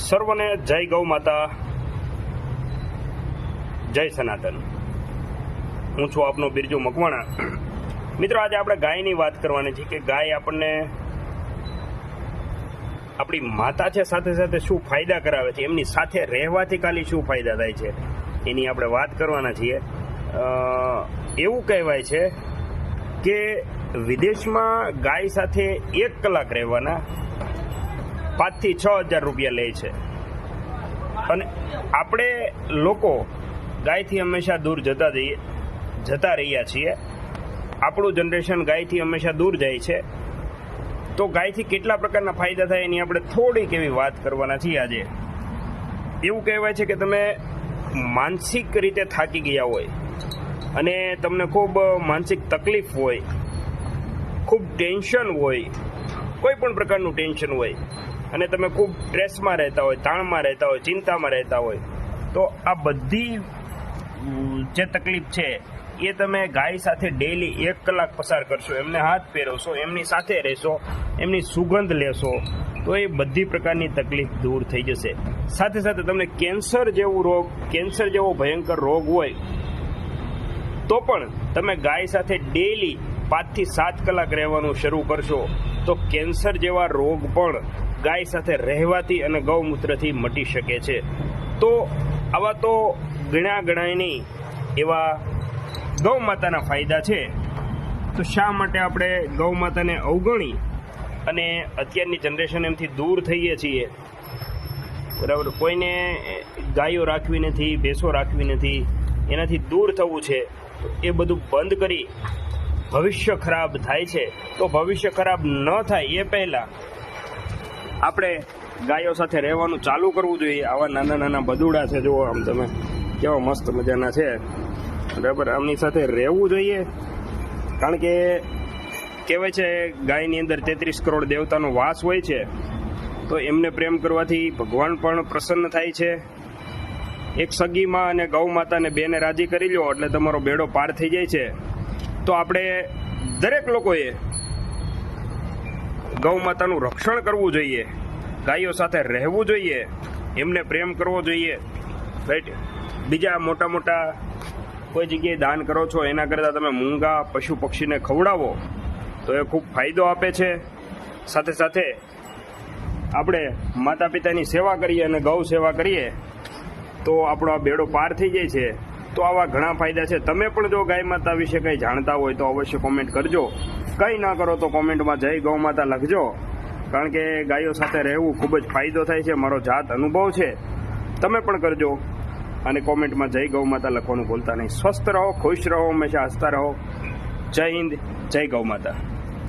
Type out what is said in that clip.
સર્વને જય ગૌ માતા, જય સનાતન। હું છું આપનો બિરજુ મકવાણા। મિત્રો, આજે આપણે ગાયની વાત કરવાની છે કે ગાય આપણને આપણી માતા છે, સાથે સાથે શું ફાયદા કરાવે છે, એમની સાથે રહેવાથી ખાલી શું ફાયદા થાય છે એની આપણે વાત કરવાના છીએ। એવું કહેવાય છે કે વિદેશમાં ગાય સાથે 1 કલાક રહેવાના 5 થી 6 હજાર રૂપિયા લે છે, અને આપણે લોકો ગાયથી હંમેશા દૂર જતા રહ્યા છીએ। આપણું જનરેશન ગાયથી હંમેશા દૂર જાય છે, તો ગાયથી કેટલા પ્રકારના ફાયદા થાય એની આપણે થોડીક એવી વાત કરવાના છીએ આજે। એવું કહેવાય છે કે તમે માનસિક રીતે થાકી ગયા હોય અને તમને ખૂબ માનસિક તકલીફ હોય, ખૂબ ટેન્શન હોય, કોઈ પણ પ્રકારનું ટેન્શન હોય અને તમે ખૂબ સ્ટ્રેસમાં રહેતા હોય, તાણમાં રહેતા હોય, ચિંતામાં રહેતા હોય, તો આ બધી જે તકલીફ છે એ તમે ગાય સાથે ડેઈલી 1 કલાક પસાર કરશો, એમને હાથ પહેરવશો, એમની સાથે રહેશો, એમની સુગંધ લેશો, તો એ બધી પ્રકારની તકલીફ દૂર થઈ જશે। સાથે સાથે તમને કેન્સર જેવો ભયંકર રોગ હોય તો પણ તમે ગાય સાથે ડેઈલી 5 થી 7 કલાક રહેવાનું શરૂ કરશો તો કેન્સર જેવા રોગ પણ ગાય સાથે રહેવાથી અને ગૌમૂત્રથી મટી શકે છે। તો આવા તો ગણાય નહીં એવા ગૌ માતાના ફાયદા છે, તો શા માટે આપણે ગૌ માતાને અવગણી અને અત્યારની જનરેશન એમથી દૂર થઈએ છીએ? બરાબર, કોઈને ગાયો રાખવી નથી, ભેંસો રાખવી નથી, એનાથી દૂર થવું છે, તો એ બધું બંધ કરી ભવિષ્ય ખરાબ થાય છે, તો ભવિષ્ય ખરાબ ન થાય એ પહેલાં આપણે ગાયો સાથે રહેવાનું ચાલુ કરવું જોઈએ। આવા નાના નાના બદુડા છે, જુઓ આમ તમે કેવા મસ્ત મજાના છે, બરાબર, આમની સાથે રહેવું જોઈએ। કારણ કે કહેવાય છે ગાયની અંદર 33 કરોડ દેવતાનો વાસ હોય છે, તો એમને પ્રેમ કરવાથી ભગવાન પણ પ્રસન્ન થાય છે। એક સગીમાં અને ગૌ માતાને બેને રાજી કરી લો એટલે તમારો બેડો પાર થઈ જાય છે। તો આપણે દરેક લોકોએ ગૌ માતાનું રક્ષણ કરવું જોઈએ, ગાયો સાથે રહેવું જોઈએ, એમને પ્રેમ કરવો જોઈએ, રાઈટ। બીજા મોટા કોઈ જગ્યાએ દાન કરો છો એના કરતાં તમે મૂંગા પશુ પક્ષીને ખવડાવો તો એ ખૂબ ફાયદો આપે છે। સાથે સાથે આપણે માતા પિતાની સેવા કરીએ અને ગૌ સેવા કરીએ તો આપણો આ બેડો પાર થઈ જાય છે। તો આવા ઘણા ફાયદા છે। તમે પણ જો ગાય માતા વિશે કંઈ જાણતા હોય તો અવશ્ય કોમેન્ટ કરજો, કંઈ ના કરો તો કોમેન્ટમાં જય ગૌ માતા લખજો, કારણ કે ગાયો સાથે રહેવું ખૂબ જ ફાયદો થાય છે, મારો જાત અનુભવ છે। તમે પણ કરજો અને કોમેન્ટમાં જય ગૌ માતા લખવાનું ભૂલતા નહીં। સ્વસ્થ રહો, ખુશ રહો, હંમેશા હસતા રહો। જય હિન્દ, જય ગૌ માતા।